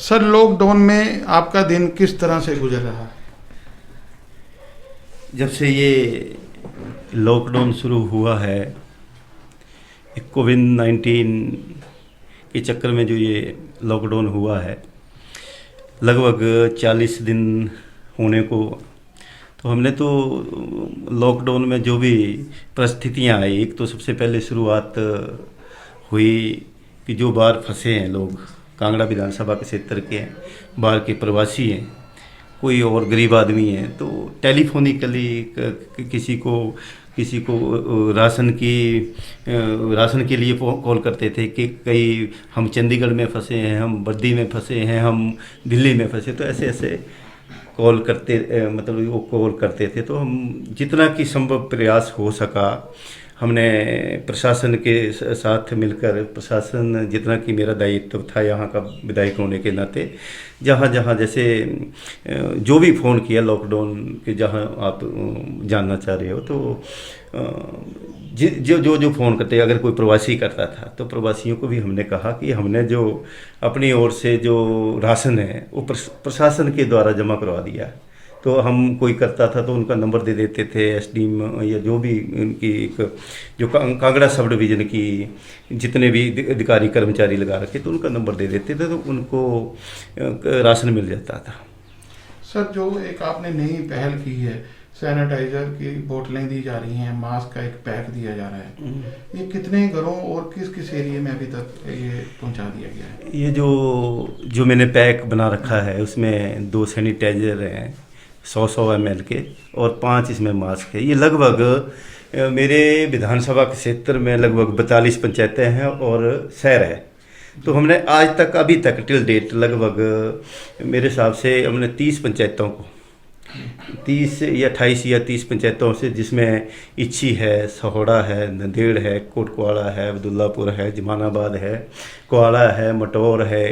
Sir, lockdown में आपका दिन किस तरह से गुजर रहा है? जब से ये लॉकडाउन शुरू हुआ है, कोविड-19 के चक्कर में जो ये लॉकडाउन हुआ है, लगभग 40 दिन होने को। तो हमने तो लॉकडाउन में जो भी परिस्थितियां आई, एक तो सबसे पहले शुरुआत हुई कि जो बाहर फंसे हैं लोग, कांगड़ा विधानसभा के क्षेत्र के हैं, बाहर के प्रवासी हैं, कोई और गरीब आदमी है, तो टेलीफोनिकली किसी को राशन के लिए कॉल करते थे कि कई हम चंडीगढ़ में फंसे हैं, हम बद्दी में फंसे हैं, हम दिल्ली में फंसे। तो ऐसे ऐसे कॉल करते मतलब वो कॉल करते थे। तो हम जितना कि संभव प्रयास हो सका, हमने प्रशासन के साथ मिलकर, प्रशासन जितना कि मेरा दायित्व था यहाँ का विधायक होने के नाते, जहाँ जहाँ जैसे जो भी फ़ोन किया लॉकडाउन के, जहाँ आप जानना चाह रहे हो, तो जो फ़ोन करते, अगर कोई प्रवासी करता था तो प्रवासियों को भी हमने कहा कि हमने जो अपनी ओर से जो राशन है वो प्रशासन के द्वारा जमा करवा दिया है। तो हम कोई करता था तो उनका नंबर दे देते थे, एसडीएम या जो भी उनकी जो कांगड़ा सब डिवीज़न की जितने भी अधिकारी कर्मचारी लगा रखे, तो उनका नंबर दे देते थे, तो उनको राशन मिल जाता था। सर, जो एक आपने नई पहल की है, सैनिटाइजर की बोतलें दी जा रही हैं, मास्क का एक पैक दिया जा रहा है, ये कितने घरों और किस किस एरिया में अभी तक ये पहुंचा दिया गया है? ये जो मैंने पैक बना रखा है, उसमें 2 सैनिटाइजर हैं 100 ml के, और 5 इसमें मास्क है। ये लगभग मेरे विधानसभा के क्षेत्र में लगभग 42 पंचायतें हैं और शहर है। तो हमने आज तक, अभी तक टिल डेट, लगभग मेरे हिसाब से हमने 30 पंचायतों को, 30 या 28 या 30 पंचायतों से, जिसमें इच्छी है, सहोड़ा है, नंदेड़ है, कोटकुआड़ा है, अब्दुल्लापुर है, जमानाबाद है, कुआड़ा है, मटौर है,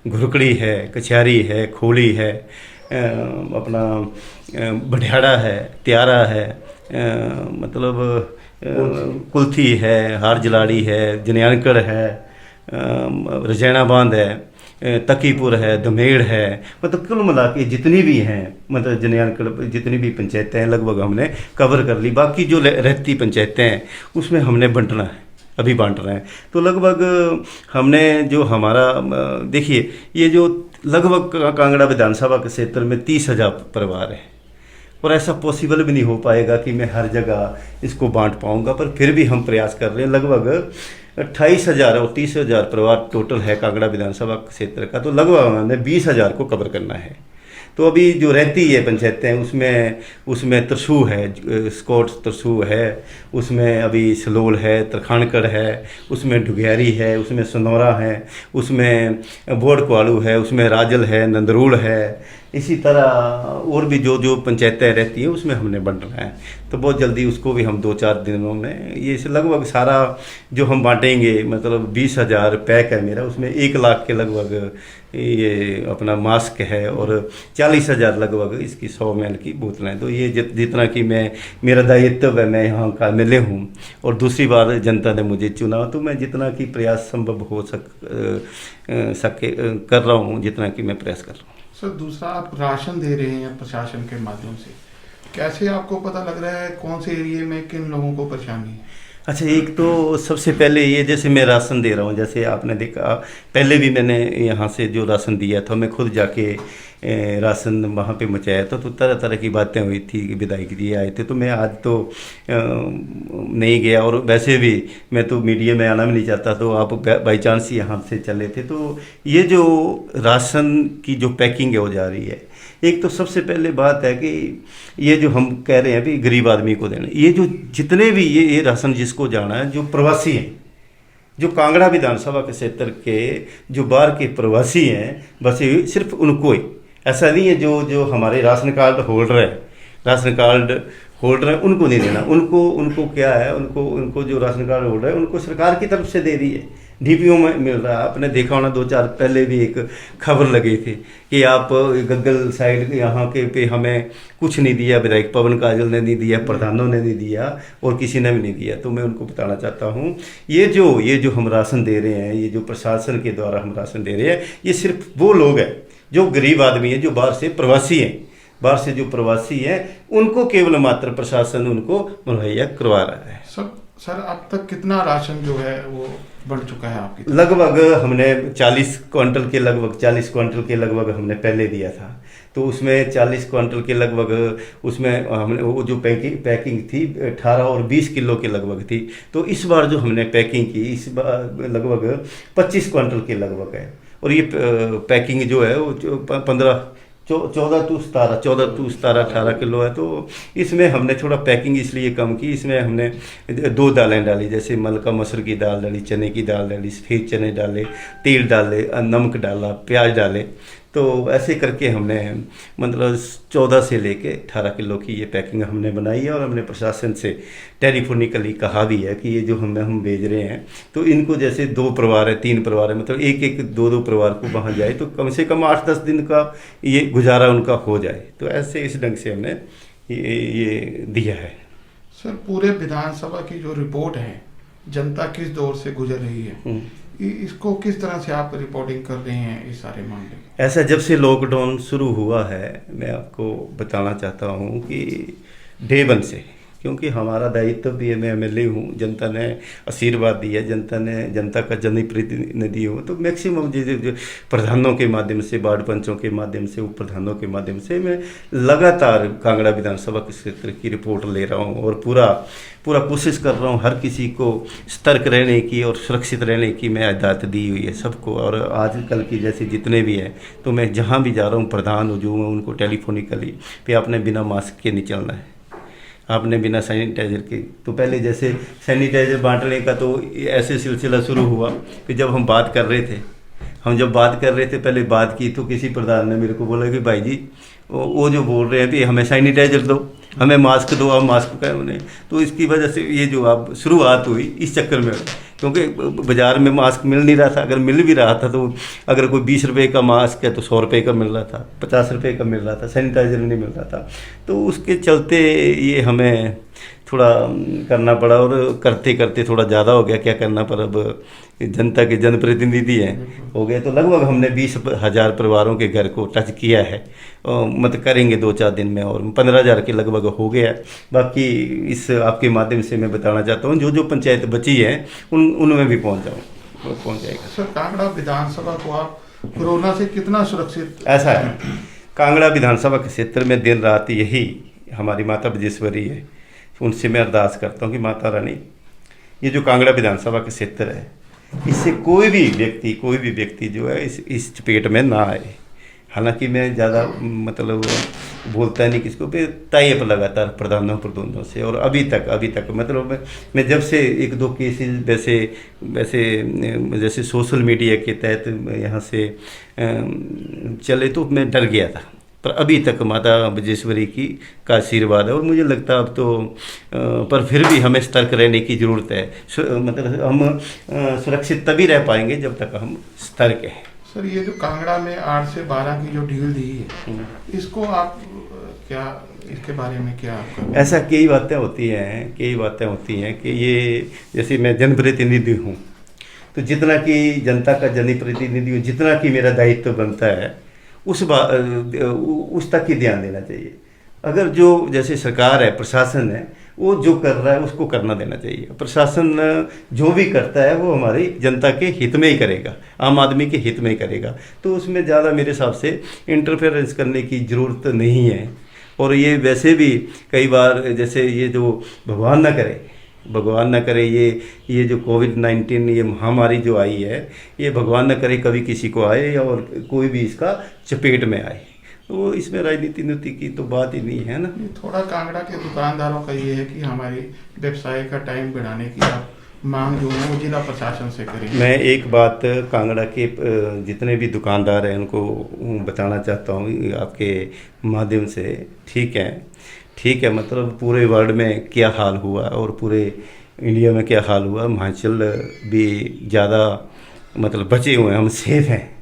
घुरकड़ी है, कछारी है, खोली है, अपना बढ़ियाड़ा है, त्यारा है, मतलब कुल्थी है, हार जलाड़ी है, जनियानकड़ है, रजैना बांध है, तकीपुर है, दमेड़ है, मतलब कुल मिला के जितनी भी हैं, मतलब जनियानकड़ जितनी भी पंचायतें हैं लगभग हमने कवर कर ली। बाकी जो रहती पंचायतें हैं उसमें हमने बंटना है, अभी बांट रहे हैं। तो लगभग हमने जो हमारा, देखिए, ये जो लगभग कांगड़ा विधानसभा के क्षेत्र में 30,000 परिवार है, और ऐसा पॉसिबल भी नहीं हो पाएगा कि मैं हर जगह इसको बांट पाऊंगा, पर फिर भी हम प्रयास कर रहे हैं। लगभग 28,000 और 30,000 परिवार टोटल है कांगड़ा विधानसभा क्षेत्र का, तो लगभग हमने 20,000 को कवर करना है। तो अभी जो रहती है पंचायतें, उसमें तरसू है, स्कॉट तरसू है, उसमें अभी सलोल है, तरखानकड़ है, उसमें ढुगियारी है, उसमें सनौरा है, उसमें बोर्ड कुआलू है, उसमें राजल है, नंदरूल है। इसी तरह और भी जो पंचायतें रहती हैं उसमें हमने बांटना है। तो बहुत जल्दी उसको भी हम 2-4 दिनों में, ये लगभग सारा जो हम बांटेंगे, मतलब 20,000 पैक है मेरा, उसमें 1 लाख के लगभग ये अपना मास्क है, और 40,000 लगभग इसकी 100 ml की बोतलें। तो ये जितना कि मेरा दायित्व है, मैं यहाँ का मिले हूँ और दूसरी बार जनता ने मुझे चुना, तो मैं जितना कि प्रयास संभव हो सके कर रहा हूँ, जितना कि मैं प्रयास कर रहा हूँ। सर, दूसरा, आप राशन दे रहे हैं प्रशासन के माध्यम से, कैसे आपको पता लग रहा है कौन से एरिया में किन लोगों को परेशानी है? अच्छा, एक तो सबसे पहले ये, जैसे मैं राशन दे रहा हूँ, जैसे आपने देखा पहले भी मैंने यहाँ से जो राशन दिया था, मैं खुद जाके राशन वहाँ पे मचाया था, तो तरह तरह की बातें हुई थी कि विधायक जी आए थे। तो मैं आज तो नहीं गया, और वैसे भी मैं तो मीडिया में आना भी नहीं चाहता, तो आप बाई चांस ही यहाँ से चले थे। तो ये जो राशन की जो पैकिंग हो जा रही है, एक तो सबसे पहले बात है कि ये जो हम कह रहे हैं भी गरीब आदमी को देना, ये जो जितने भी ये राशन जिसको जाना है, जो प्रवासी हैं, जो कांगड़ा विधानसभा के क्षेत्र के जो बाहर के प्रवासी हैं, बस ये सिर्फ उनको ही, ऐसा नहीं है जो हमारे राशन कार्ड होल्डर है उनको नहीं देना। उनको क्या है, उनको जो राशन कार्ड होल्डर है उनको सरकार की तरफ से दे रही है, डीपीओ में मिल रहा है। आपने देखा होना 2-4 पहले भी एक खबर लगी थी कि आप गग्गल साइड यहाँ के पे हमें कुछ नहीं दिया, विधायक पवन काजल ने नहीं दिया, प्रधानों ने नहीं दिया और किसी ने भी नहीं दिया। तो मैं उनको बताना चाहता हूँ ये जो हम राशन दे रहे हैं, ये जो प्रशासन के द्वारा हम राशन दे रहे हैं, ये सिर्फ वो लोग हैं जो गरीब आदमी हैं, जो बाहर से प्रवासी हैं, बाहर से जो प्रवासी हैं उनको केवल मात्र प्रशासन उनको मुहैया करवा रहा है। सर अब तक कितना राशन जो है वो बढ़ चुका है आपकी? लगभग हमने 40 क्विंटल के लगभग हमने पहले दिया था। तो उसमें 40 क्विंटल के लगभग उसमें हमने वो जो पैकिंग थी 18 और 20 किलो के लगभग थी। तो इस बार जो हमने पैकिंग की इस बार लगभग 25 क्विंटल के लगभग है। और ये पैकिंग जो है वो 14 टू 17 18 किलो है। तो इसमें हमने थोड़ा पैकिंग इसलिए कम की, इसमें हमने 2 दालें डाली, जैसे मलका मसूर की दाल डाली, चने की दाल डाली, सफ़ेद चने डाले, तेल डाले, नमक डाला, प्याज डाले। तो ऐसे करके हमने मतलब 14 से लेके 18 किलो की ये पैकिंग हमने बनाई है। और हमने प्रशासन से टेलीफोनिकली कहा भी है कि ये जो हम भेज रहे हैं तो इनको जैसे 2 परिवार है 3 परिवार है, मतलब एक 2 परिवार को वहाँ जाए तो कम से कम 8-10 दिन का ये गुजारा उनका हो जाए। तो ऐसे इस ढंग से हमने ये दिया है। सर पूरे विधानसभा की जो रिपोर्ट है, जनता किस दौर से गुजर रही है, इसको किस तरह से आप रिपोर्टिंग कर रहे हैं इस सारे मामले की? ऐसा जब से लॉकडाउन शुरू हुआ है मैं आपको बताना चाहता हूँ कि डे 1 से, क्योंकि हमारा दायित्व भी है, मैं एमएलए हूँ, जनता ने आशीर्वाद दिया, जनता का जनप्रतिनिधि हूँ। तो मैक्सिमम जो प्रधानों के माध्यम से, वार्ड पंचों के माध्यम से, उप प्रधानों के माध्यम से मैं लगातार कांगड़ा विधानसभा क्षेत्र की रिपोर्ट ले रहा हूँ और पूरा कोशिश कर रहा हूँ हर किसी को सतर्क रहने की और सुरक्षित रहने की मैं हिदायत दी हुई है सबको। और आजकल की जैसे जितने भी हैं तो मैं जहाँ भी जा रहा हूँ प्रधान जो हूँ उनको टेलीफोनिकली पे आपने बिना मास्क के नहीं चलना है, आपने बिना सैनिटाइज़र के। तो पहले जैसे सैनिटाइज़र बांटने का तो ऐसे सिलसिला शुरू हुआ कि जब हम बात कर रहे थे पहले बात की तो किसी प्रधान ने मेरे को बोला कि भाई जी वो जो बोल रहे हैं कि हमें सैनिटाइज़र दो, हमें मास्क दो, आप मास्क का उन्हें। तो इसकी वजह से ये जो आप शुरुआत हुई इस चक्कर में, क्योंकि बाज़ार में मास्क मिल नहीं रहा था, अगर मिल भी रहा था तो अगर कोई 20 रुपये का मास्क है तो 100 रुपये का मिल रहा था, 50 रुपये का मिल रहा था, सैनिटाइज़र नहीं मिल रहा था। तो उसके चलते ये हमें थोड़ा करना पड़ा और करते करते थोड़ा ज़्यादा हो गया, क्या करना। पर अब जनता के जनप्रतिनिधि हैं हो गए तो लगभग हमने 20,000 परिवारों के घर को टच किया है। मतलब करेंगे 2-4 दिन में और 15,000 के लगभग हो गया। बाकी इस आपके माध्यम से मैं बताना चाहता हूँ जो पंचायत बची है उनमें भी पहुँच जाएगा। सर कांगड़ा विधानसभा को आप कोरोना से कितना सुरक्षित? ऐसा है, कांगड़ा विधानसभा के क्षेत्र में दिन रात यही हमारी माता बजेश्वरी है, उनसे मैं अरदास करता हूँ कि माता रानी ये जो कांगड़ा विधानसभा के क्षेत्र है इससे कोई भी व्यक्ति जो है इस चपेट में ना आए। हालांकि मैं ज़्यादा मतलब बोलता नहीं किसको पे टाइप लगातार प्रधानों से। और अभी तक मतलब मैं जब से 1-2 केसेस वैसे जैसे सोशल मीडिया के तहत यहाँ से चले तो मैं डर गया था, पर अभी तक माता बजेश्वरी का आशीर्वाद है। और मुझे लगता है अब तो पर फिर भी हमें सतर्क रहने की ज़रूरत है। मतलब हम सुरक्षित तभी रह पाएंगे जब तक हम सतर्क हैं। सर ये जो कांगड़ा में 8 से 12 की जो ढील दी है इसको आप क्या, इसके बारे में क्या आपका? ऐसा कई बातें होती हैं कि ये जैसे मैं जनप्रतिनिधि हूँ तो जितना कि जनता का जनप्रतिनिधि हूँ, जितना कि मेरा दायित्व बनता है उस तक ही ध्यान देना चाहिए। अगर जो जैसे सरकार है, प्रशासन है, वो जो कर रहा है उसको करना देना चाहिए। प्रशासन जो भी करता है वो हमारी जनता के हित में ही करेगा, आम आदमी के हित में ही करेगा। तो उसमें ज़्यादा मेरे हिसाब से इंटरफेरेंस करने की ज़रूरत नहीं है। और ये वैसे भी कई बार जैसे ये जो भगवान न करे ये जो कोविड-19 ये महामारी जो आई है, ये भगवान न करे कभी किसी को आए और कोई भी इसका चपेट में आए। तो इसमें राजनीति की तो बात ही नहीं है ना। थोड़ा कांगड़ा के दुकानदारों का ये है कि हमारी व्यवसाय का टाइम बढ़ाने की आप मांग जो है वो जिला प्रशासन से करें। मैं एक बात कांगड़ा के जितने भी दुकानदार हैं उनको बताना चाहता हूँ आपके माध्यम से। ठीक है, मतलब पूरे वर्ल्ड में क्या हाल हुआ और पूरे इंडिया में क्या हाल हुआ, हिमाचल भी ज़्यादा मतलब बचे हुए हैं, हम सेफ हैं।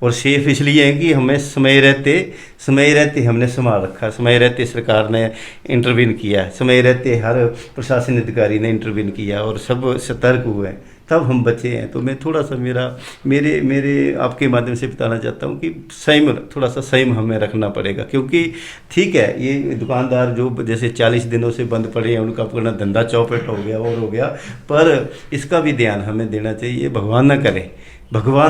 और सेफ इसलिए है कि हमें समय रहते हमने संभाल रखा, समय रहते सरकार ने इंटरवीन किया, समय रहते हर प्रशासन अधिकारी ने इंटरवीन किया और सब सतर्क हुए हैं, तब हम बचे हैं। तो मैं थोड़ा सा मेरे आपके माध्यम से बताना चाहता हूँ कि थोड़ा सा संयम हमें रखना पड़ेगा, क्योंकि ठीक है ये दुकानदार जो जैसे 40 दिनों से बंद पड़े हैं उनका अपना धंधा चौपट हो गया और हो गया, पर इसका भी ध्यान हमें देना चाहिए। भगवान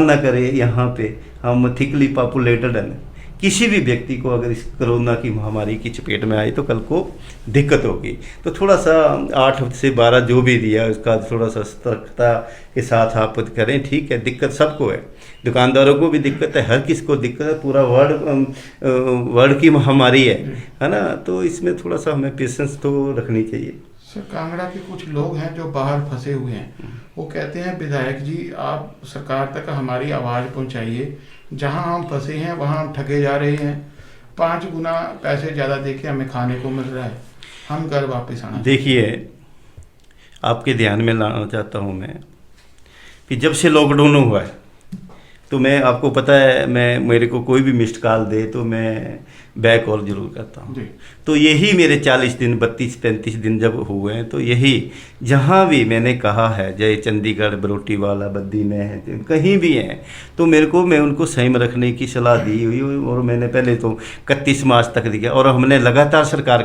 ना करे यहाँ पे हम थिकली पॉपुलेटेड हैं, किसी भी व्यक्ति को अगर इस कोरोना की महामारी की चपेट में आए तो कल को दिक्कत होगी। तो थोड़ा सा 8 से 12 जो भी दिया उसका थोड़ा सा सतर्कता के साथ आप करें। ठीक है, दिक्कत सबको है, दुकानदारों को भी दिक्कत है, हर किसी को दिक्कत है, पूरा वर्ल्ड की महामारी है ना। तो इसमें थोड़ा सा हमें पेशेंस तो रखनी चाहिए। सर, कांगड़ा के कुछ लोग हैं जो बाहर फंसे हुए हैं, वो कहते हैं विधायक जी आप सरकार तक हमारी आवाज़ पहुंचाइए, जहां हम फंसे हैं वहां हम ठगे जा रहे हैं, 5 गुना पैसे ज़्यादा देके हमें खाने को मिल रहा है, हम घर वापस आना। देखिए, आपके ध्यान में लाना चाहता हूं मैं कि जब से लॉकडाउन हुआ है तो मैं, आपको पता है, मेरे को कोई भी मिस्ड कॉल दे तो मैं बैक कॉल जरूर करता हूँ। तो यही मेरे 40 दिन 32-35 दिन जब हुए हैं, तो यही जहाँ भी मैंने कहा है, चाहे चंडीगढ़, बरोटीवाला, बद्दी में है, कहीं भी हैं, तो मैं उनको संयम रखने की सलाह दी हुई। और मैंने पहले तो 31 मार्च तक दिया और हमने लगातार सरकार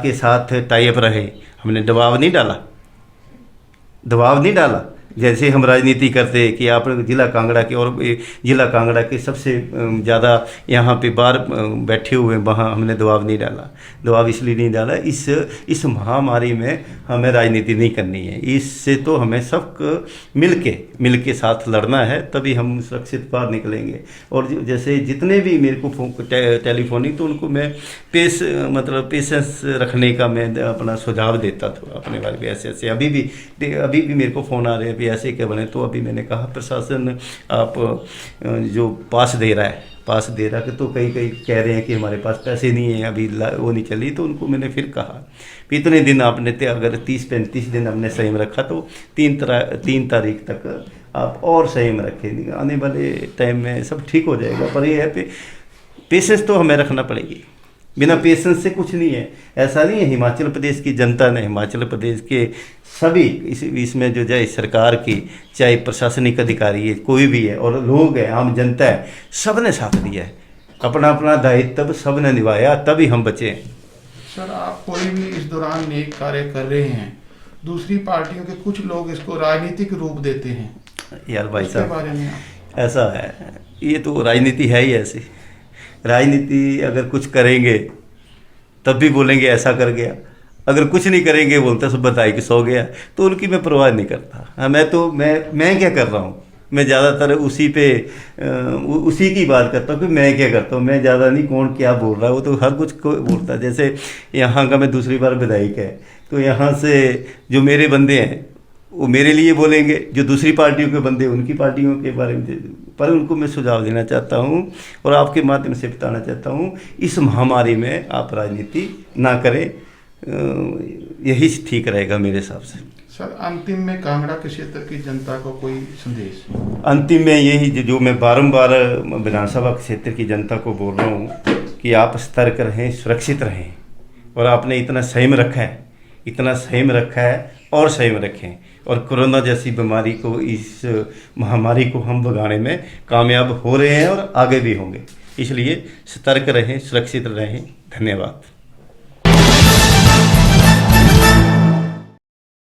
के साथ टाई अप रहे, हमने दबाव नहीं डाला। जैसे हम राजनीति करते कि आप जिला कांगड़ा के सबसे ज़्यादा यहाँ पे बाहर बैठे हुए हैं, वहाँ हमने दबाव नहीं डाला। दबाव इसलिए नहीं डाला, इस महामारी में हमें राजनीति नहीं करनी है, इससे तो हमें सब मिल के साथ लड़ना है, तभी हम सुरक्षित बाहर निकलेंगे। और जैसे जितने भी मेरे को टेलीफोनिक, तो उनको मैं पेशेंस रखने का मैं अपना सुझाव देता था अपने बारे में। ऐसे अभी भी मेरे को फ़ोन आ रहे हैं भी ऐसे क्या बने। तो अभी मैंने कहा प्रशासन आप जो पास दे रहा है तो कई कह रहे हैं कि हमारे पास पैसे नहीं है, अभी वो नहीं चली। तो उनको मैंने फिर कहा कि इतने दिन आपने अगर 30-35 दिन हमने संयम रखा तो 3 तारीख तक आप और संयम रखें, आने वाले टाइम में सब ठीक हो जाएगा। पर ये है पेशेंस तो हमें रखना पड़ेगी, बिना पेशेंस से कुछ नहीं है। ऐसा नहीं है हिमाचल प्रदेश की जनता ने, हिमाचल प्रदेश के सभी इसमें जो चाहे सरकार की, चाहे प्रशासनिक अधिकारी है, कोई भी है, और लोग हैं, आम जनता है, सब ने साथ दिया है, अपना दायित्व सब ने निभाया, तभी हम बचे हैं। सर, आप कोई भी इस दौरान नेक कार्य कर रहे हैं, दूसरी पार्टियों के कुछ लोग इसको राजनीतिक रूप देते हैं। यार भाई साहब, बारे में ऐसा है, ये तो राजनीति है ही ऐसी। राजनीति अगर कुछ करेंगे तब भी बोलेंगे ऐसा कर गया, अगर कुछ नहीं करेंगे बोलते सब बताए कि सो गया। तो उनकी मैं परवाह नहीं करता। मैं क्या कर रहा हूँ, मैं ज़्यादातर उसी की बात करता हूँ कि मैं क्या करता हूँ। मैं ज़्यादा नहीं कौन क्या बोल रहा है, वो तो हर कुछ को बोलता है। जैसे यहाँ का मैं दूसरी बार विधायक है, तो यहाँ से जो मेरे बंदे हैं वो मेरे लिए बोलेंगे, जो दूसरी पार्टियों के बंदे उनकी पार्टियों के बारे में। पर उनको मैं सुझाव देना चाहता हूँ और आपके माध्यम से बताना चाहता हूँ, इस महामारी में आप राजनीति ना करें, यही ठीक रहेगा मेरे हिसाब से। सर, अंतिम में कांगड़ा के क्षेत्र की जनता को कोई संदेश? अंतिम में यही जो मैं बारंबार विधानसभा क्षेत्र की जनता को बोल रहा हूँ कि आप सतर्क रहें, सुरक्षित रहें, और आपने इतना संयम रखा है और संयम रखें, और कोरोना जैसी बीमारी को, इस महामारी को हम भगाने में कामयाब हो रहे हैं और आगे भी होंगे। इसलिए सतर्क रहें, सुरक्षित रहें। धन्यवाद।